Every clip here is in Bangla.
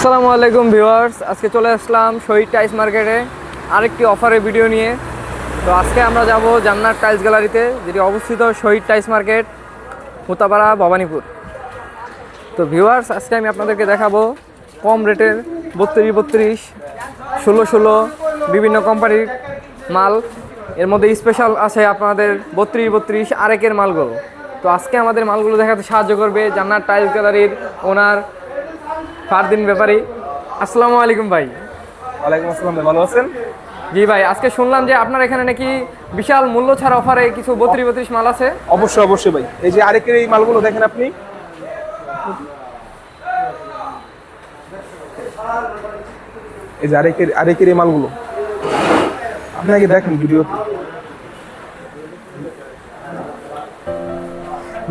আসসালামু আলাইকুম ভিউয়ার্স, আজকে চলে আসলাম শহীদ টাইলস মার্কেটে আরেকটি অফারের ভিডিও নিয়ে। তো আজকে আমরা যাব জান্নাত টাইলস গ্যালারিতে, যেটি অবস্থিত শহীদ টাইলস মার্কেট, মুতাপাড়া, ভবানীপুর। তো ভিউয়ার্স, আজকে আমি আপনাদেরকে দেখাবো কম রেটের 32, 16 বিভিন্ন কোম্পানির মাল। এর মধ্যে স্পেশাল আছে আপনাদের 32 আরেকের মালগুলো। তো আজকে আমাদের মালগুলো দেখাতে সাহায্য করবে জান্নাত টাইলস গ্যালারির ওনার ফারদিন ব্যাপারী। আসসালামু আলাইকুম ভাই। ওয়ালাইকুম আসসালাম ভাই, ভালো আছেন? জি ভাই, আজকে শুনলাম যে আপনার এখানে নাকি বিশাল মূল্য ছাড় অফারে কিছু 32 মাল আছে। অবশ্যই অবশ্যই ভাই, এই যে আরেকের এই মালগুলো দেখেন আপনি, এই যে আরেকের এই মালগুলো আপনাকে দেখেন ভিডিওতে।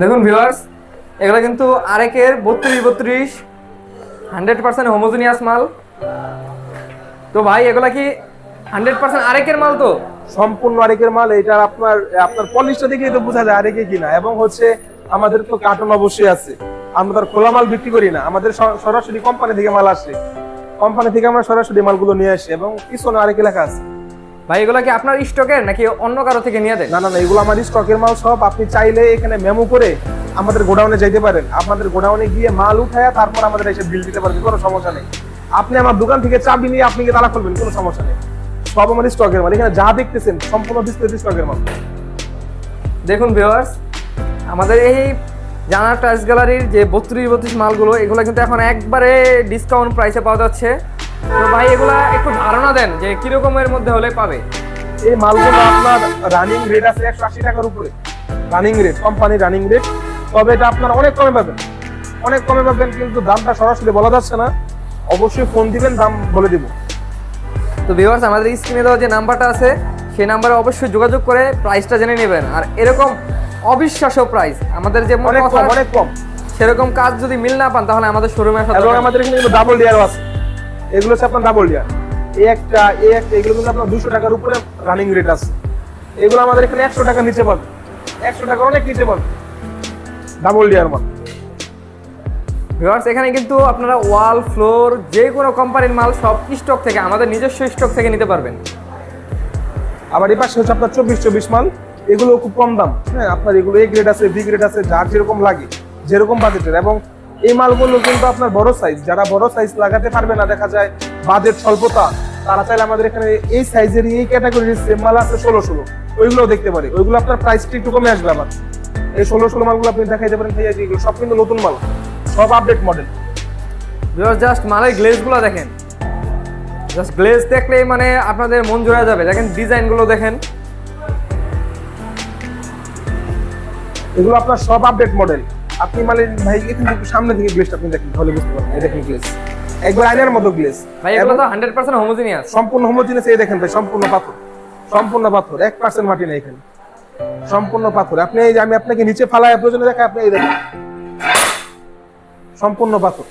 দেখুন ভিউয়ার্স, এগুলো কিন্তু আরেকের 32 100% হোমোজেনিয়াস মাল। তো ভাই এগুলা কি 100% আরেকের মাল? তো সম্পূর্ণ আরেকের মাল। এটা আপনার পলিশটা দেখেই তো বোঝা যায় আরেকে কিনা। এবং হচ্ছে আমাদের তো কার্টন অবশ্যই আছে, আমরা তার খোলা মাল বিক্রি করি না, আমাদের সরাসরি কোম্পানি থেকে মাল আসে, কোম্পানি থেকে আমরা সরাসরি মালগুলো নিয়ে আসি এবং পিছনে আরেকে লেখা আছে। ভাই এগুলা কি আপনার স্টকের নাকি অন্য কারো থেকে নিয়ে দেন? না না না, এগুলো আমার স্টকের মাল সব। আপনি চাইলে এখানে মেমো করে আমাদের গোডাউনে যাইতে পারেন, আপনাদের গোডাউনে গিয়ে মাল উঠায় তারপর আমাদের এসে বিল দিতে পারবেন, কোনো সমস্যা নেই। আপনি আমার দোকান থেকে চাবি নিয়ে আপনি কি তালা খুলবেন, কোনো সমস্যা নেই। সব আমার স্টকের মাল, এখানে যা দেখতেছেন সম্পূর্ণ ডিসপ্লে স্টকের মাল। দেখুন ভিউয়ার্স, আমাদের এই জান্নাত টাইলস গ্যালারির যে 32 মালগুলো, এগুলো কিন্তু এখন একবারে ডিসকাউন্ট প্রাইসে পাওয়া যাচ্ছে। তো ভাই এগুলা একটু ধারণা দেন যে কিরকমের মধ্যে হলে পাবে। এই মালগুলো আপনার রানিং রেট আছে 180 টাকার উপরে, running rate, company running rate. তবে এটা আপনার অনেক কমে পাবেন, অনেক কমে পাবেন, কিন্তু দামটা সরাসরি বলা যাচ্ছে না। অবশ্যই ফোন দিবেন, দাম বলে দিব। তো ভিউয়ার্স, আমাদের স্ক্রিনে দেওয়া যে নাম্বারটা আছে সেই নাম্বারে অবশ্যই যোগাযোগ করে প্রাইসটা জেনে নেবেন। আর এরকম অবিশ্বাস্য প্রাইস, আমাদের যে অনেক কম, অনেক কম। সেরকম কাজ যদি মিল না পান তাহলে আমাদের শোরুমে আসা। এবং আমাদের এখানে কিন্তু ডাবল ডিয়ারও আছে, এগুলো হচ্ছে আপনার ডাবল ডিয়ার। এই একটা এগুলো কিন্তু আপনার 200 টাকার উপরে রানিং রেট আছে। এগুলো আমাদের এখানে 100 টাকা নিচে পাবেন, 100 টাকা অনেক নিচে পাবেন, ডাবল ডিয়ার মাল। ভিউয়ার্স, এখানে কিন্তু আপনারা ওয়াল, ফ্লোর, যে কোনো কোম্পানির মাল সব স্টক থেকে, আমাদের নিজস্ব স্টক থেকে নিতে পারবেন। আবার এই পাশে হচ্ছে আপনার 24 মাল, এগুলো খুব কম দাম। হ্যাঁ, আপনার এগুলো এ গ্রেড আছে, বি গ্রেড আছে, যার যেরকম লাগে, যেরকম বাজেটের। এবং এই মালগুলো কিন্তু আপনার বড় সাইজ, যারা বড় সাইজ লাগাতে পারবে না, দেখা যায় বাজেট স্বল্পতা, তারা চাইলে আমাদের এখানে এই সাইজের এই ক্যাটাগরির সেম মাল আছে 16, ওইগুলো দেখতে পারে। ওইগুলো আপনার প্রাইসটা একটু কমে আসবে। আবার এই 16 মালগুলো আপনি দেখাইতে পারেন ভাইয়া, এগুলো সব কিন্তু নতুন মাল, সব আপডেট মডেল। ভিউয়ার্স, জাস্ট মালের গ্লেজগুলো দেখেন, জাস্ট গ্লেজ দেখলেই মানে আপনাদের মন জোড়া যাবে। দেখেন ডিজাইনগুলো দেখেন, এগুলো আপনার সব আপডেট মডেল। আপনি মানে ভাই এখান থেকে সামনে থেকে গ্লেজটা আপনি দেখেন, তাহলে বুঝতে পারবেন। এই দেখেন গ্লেজ, একবার আয়নার মতো গ্লেজ ভাই। এগুলো তো 100% হোমোজেনিয়াস, সম্পূর্ণ হোমোজেনিয়াস। এই দেখেন ভাই, সম্পূর্ণ পাথর, সম্পূর্ণ পাথর, 1% মাটি নেই এখানে, সম্পূর্ণ পাথর। আপনি এই যে আমি আপনাকে নিচে ফালায় প্রয়োজনে দেখাই, আপনি এই দেখেন সম্পূর্ণ পাথর।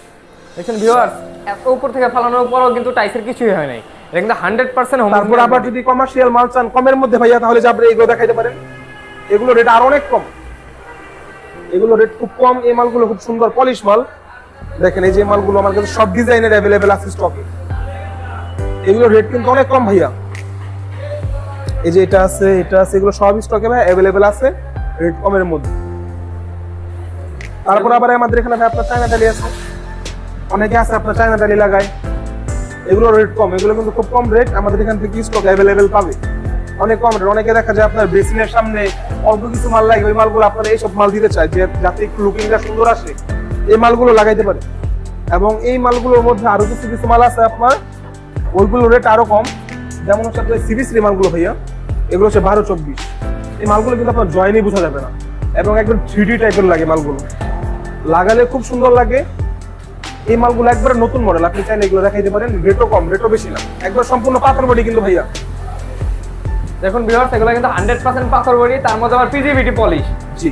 দেখেন ভিউয়ার্স, এত উপর থেকে ফালানোর পরও কিন্তু টাইসের কিছুই হয় নাই। এটা কিন্তু 100% হোমোজেনিয়াস। তারপর আবার যদি কমার্শিয়াল মাল চান কমের মধ্যে ভাইয়া, তাহলে যে আপনি এগুলো দেখাইতে পারেন। এগুলো রেট আর অনেক কম, এগুলো রেট খুব কম। এই মালগুলো খুব সুন্দর পলিশ মাল। দেখেন এই যে মালগুলো আমার কাছে সব ডিজাইনের অ্যাভেলেবেল আছে স্টকে। এগুলো রেট কিন্তু অনেক কম ভাইয়া। এই যে এটা আছে, এটা আছে, এগুলো সব স্টকে ভাই অ্যাভেলেবেল আছে, রেট কমের মধ্যে। তারপর আবার আমাদের এখানে ভাই আপনার চায়না টালি আছে, অনেকে আছে আপনার চায়না টালি লাগায়, এগুলো রেট কম। এগুলো কিন্তু খুব কম রেট, আমাদের এখান থেকে স্টক অ্যাভেলেবেল পাবে, অনেক কম রেট। অনেকে দেখা যায় আপনার বেসিনের সামনে অল্প কিছু মাল লাগে, ওই মালগুলো আপনার এইসব মাল দিতে চায়, যে যাতে একটু লুকিংটা সুন্দর আসে, এই মালগুলো লাগাইতে পারে। এবং এই মালগুলোর মধ্যে আরো কিছু কিছু মাল আছে আপনার, ওইগুলো রেট আরো কম। যেমন হচ্ছে আপনার সিবিসি মালগুলো ভাইয়া, এগুলো হচ্ছে 12-24। এই মালগুলো কিন্তু আপনার জয়েনই বোঝা যাবে না, এবং একদম 3D টাইপের লাগে মালগুলো, লাগালে খুব সুন্দর লাগে। এই মালগুলো একবারে নতুন মডেল, আপনি চাইলে এগুলো দেখাইতে পারেন। রেটও কম, রেটও বেশি না, একবার সম্পূর্ণ পাথর বডি কিন্তু ভাইয়া। দেখুন ভিউয়ার্স, এগুলো কিন্তু 100% পাথর বডি, তার মধ্যে আবার পিজিভিটি পলিশ। জি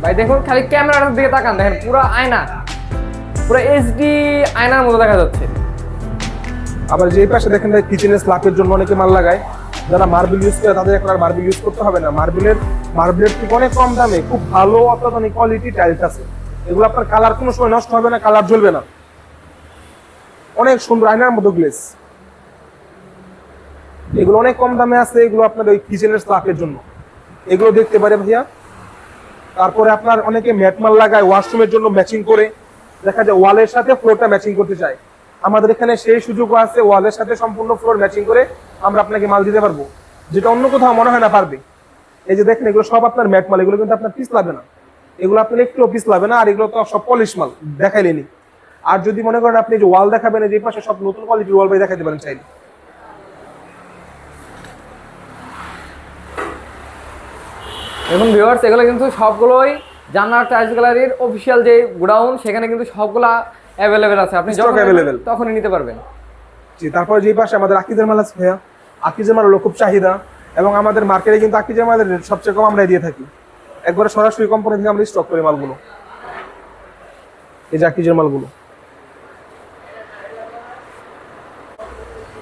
ভাই দেখুন, খালি ক্যামেরাটার দিকে তাকান, দেখেন পুরো আয়না, পুরো এইচডি আয়নার মতো দেখা যাচ্ছে। আবার যে পাশে দেখেন ভাই, কিচেনের স্ল্যাবের জন্য অনেকে মাল লাগায়, যারা মার্বেল ইউজ করে তাদের এখন আর মার্বেল ইউজ করতে হবে না। মার্বেলের থেকে অনেক কম দামে খুব ভালো অত্যাধুনিক কোয়ালিটি টাইলস আছে। এগুলো আপনার কালার কোনো সময় নষ্ট হবে না, কালার জ্বলবে না। অনেক সুন্দর আয়নার মতো গ্লেস। এগুলো অনেক কম দামে আছে, এগুলো আপনার ওই কিচেনের স্লাফের জন্য এগুলো দেখতে পারে ভাইয়া। তারপরে আপনার অনেকে ম্যাটমাল লাগায় ওয়াশরুমের জন্য ম্যাচিং করে, দেখা যায় ওয়ালের সাথে ফ্লোরটা ম্যাচিং করতে চায়, আমাদের এখানে সেই সুযোগও আছে, ওয়ালের সাথে সম্পূর্ণ ফ্লোর ম্যাচিং করে আমরা আপনাকে মাল দিতে পারবো, যেটা অন্য কোথাও মনে হয় না পারবে। এই যে দেখেন এগুলো সব আপনার ম্যাট মাল, এগুলো কিন্তু আপনার পিস লাগবে না, এগুলো আপনার একটু পিস লাগবে না, আর এগুলো তো সব পলিশ মাল দেখাইলেনি। আর যদি মনে করেন আপনি যে ওয়াল দেখাবেন, যে পাশে সব নতুন কোয়ালিটির ওয়াল ভাই দেখাতে পারেন চাইলে। দেখুন ভিউয়ার্স, এগুলো কিন্তু সবগুলোই জান্নাত টাইলস গ্যালারির অফিসিয়াল যে গোডাউন, সেখানে কিন্তু সবগুলা অ্যাভেলেবেল আছে, আপনি যখন available। তখনই নিতে পারবেন। জি, তারপরে যে পাশে আমাদের আকিজের মাল আছে ভাইয়া, আকিজের মাল হলো খুব চাহিদা, এবং আমাদের মার্কেটে কিন্তু আকিজের মালের রেট সবচেয়ে কম আমরা দিয়ে থাকি, একবারে সরাসরি কোম্পানি থেকে আমরা স্টক করি মালগুলো। এই যে আকিজের মালগুলো।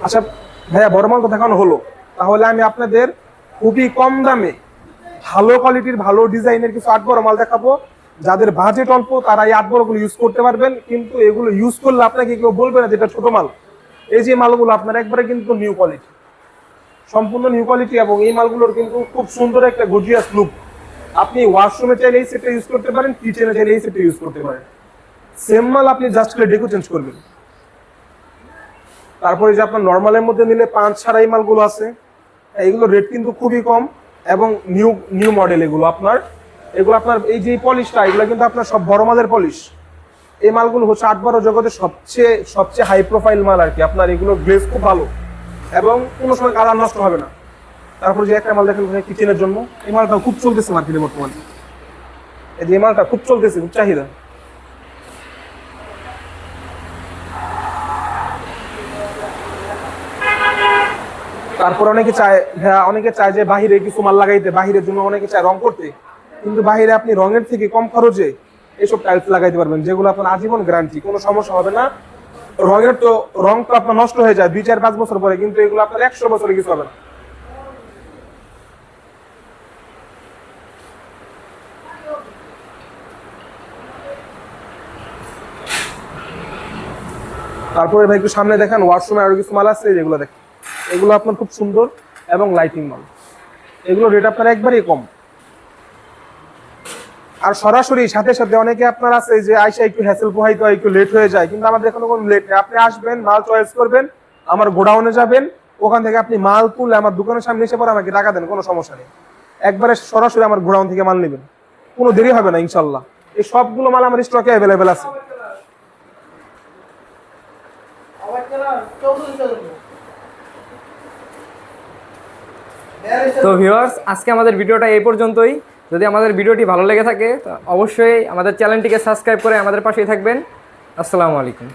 আচ্ছা ভাইয়া, বড় মাল তো দেখানো হলো, তাহলে আমি আপনাদের খুবই কম দামে ভালো কোয়ালিটির ভালো ডিজাইনের কিছু 8 বড় মাল দেখাবো। যাদের বাজেট অল্প তারা এই 8 বড়গুলো ইউজ করতে পারবেন, কিন্তু এগুলো ইউজ করলে আপনাকে কেউ বলবে না যেটা ছোট মাল। এই যে মালগুলো আপনার একবারে কিন্তু নিউ কোয়ালিটি, সম্পূর্ণ নিউ কোয়ালিটি, এবং এই মালগুলোর কিন্তু খুব সুন্দর একটা গর্জিয়াস লুক। আপনি ওয়াশরুমে চাইলে এই সেটটা ইউজ করতে পারেন, কিচেনে চাইলে এই সেটটা ইউজ করতে পারেন। সেম মাল আপনি জাস্ট করে ডেকো চেঞ্জ করবেন। তারপরে যে আপনার নর্মালের মধ্যে নিলে 5 ছাড়া এই মালগুলো আছে, এইগুলো রেট কিন্তু খুবই কম, এবং নিউ নিউ মডেল এগুলো আপনার এই যে পলিশটা, এগুলো কিন্তু আপনার সব বড় মালের পলিশ। এই মালগুলো হচ্ছে 8 বড় জগতের সবচেয়ে হাই প্রোফাইল মাল আর কি। আপনার এগুলো গ্লেজ খুব ভালো, এবং কোনো সময় কালার নষ্ট হবে না। তারপর যে একটা মাল দেখেন কিচেনের জন্য, এই মালটা খুব চলতেছে মার্কেটে বর্তমানে, এই যে এই মালটা খুব চলতেছে, খুব চাহিদা। তারপর অনেকে চায় যে বাহিরে কিছু মাল লাগাইতে, বাহিরের জন্য অনেকে চায় রং করতে, কিন্তু বাহিরে আপনি রঙের থেকে কম খরচে এসব টাইলস লাগাইতে পারবেন, যেগুলো আপনার আজীবন গ্যারান্টি, কোনো সমস্যা হবে না। রং তো আপনার নষ্ট হয়ে যায় 2-4-5 বছর পরে, কিন্তু এগুলো আপনার 100 বছরে কিছু হবে না। তারপরে ভাই একটু সামনে দেখেন, ওয়াশরুমে আরো কিছু মাল আছে, যেগুলো দেখেন এগুলো আপনার খুব সুন্দর এবং লাইটিং মাল, এগুলো রেট আপনার একবারই কম। আর সরাসরি সাথে সাথে অনেকে আপনার আছে যে আইসা একটু হ্যাসেল পোহাইতে হয়, একটু লেট হয়ে যায়, কিন্তু আমাদের এখনো কোনো লেট নেই। আপনি আসবেন, মাল চয়েস করবেন, আমার গোডাউনে যাবেন, ওখান থেকে আপনি মাল তুলে আমার দোকানের সামনে এসে পরে আমাকে টাকা দেন, কোনো সমস্যা নেই। একবারে সরাসরি আমার গোডাউন থেকে মাল নেবেন, কোনো দেরি হবে না ইনশাল্লাহ। এই সবগুলো মাল আমার স্টকে অ্যাভেলেবেল আছে। তো ভিউয়ার্স, আজকে আমাদের ভিডিওটা এই পর্যন্তই। যদি আমাদের ভিডিওটি ভালো লেগে থাকে তো অবশ্যই আমাদের চ্যানেলটিকে সাবস্ক্রাইব করে আমাদের পাশেই থাকবেন। আসসালামু আলাইকুম।